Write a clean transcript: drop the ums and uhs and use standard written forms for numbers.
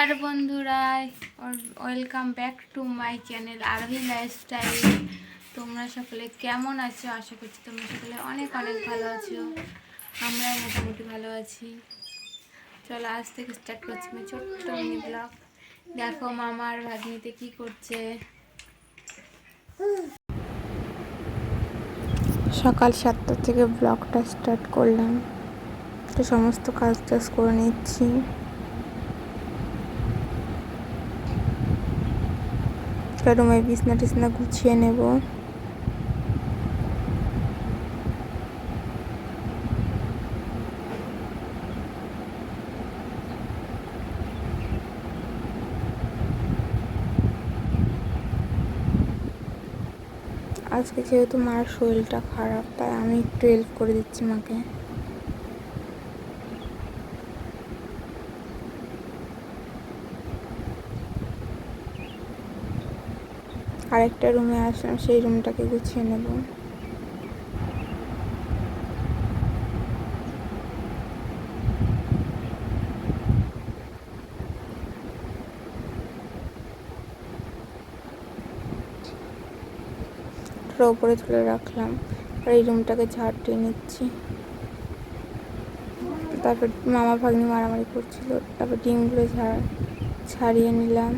নমস্কার বন্ধুরা, welcome back to my channel আরোহী লাইফস্টাইল। তোমরা সকলে কেমন আছো? আশা করছি তোমরা সকলে অনেক অনেক ভালো আছো। আমরা মোটামুটি ভালো আছি। চলো আজ থেকে স্টার্ট করছি আমি ছোট্ট মিনি ব্লগ। দেখো মামা আর ভাগ্নিতে কি করছে। সকাল 7টা থেকে ব্লগটা স্টার্ট করলাম, তো সমস্ত কাজ টাজ করে নিচ্ছি। রুমে বিছনা টিছনা গুছিয়ে নেব। আজকে যেহেতু মার শরীরটা খারাপ, তাই আমি একটু হেল্প করে দিচ্ছি মাকে। আরেকটা রুমে আসলাম, সেই রুমটাকে গুছিয়ে নেব। ওপরে তুলে রাখলাম, আর এই রুমটাকে ঝাড় দিয়ে নিচ্ছি। তারপর মামা ভাগ্নি মারামারি করছিল, তারপর ডিমগুলো ছাড়িয়ে নিলাম।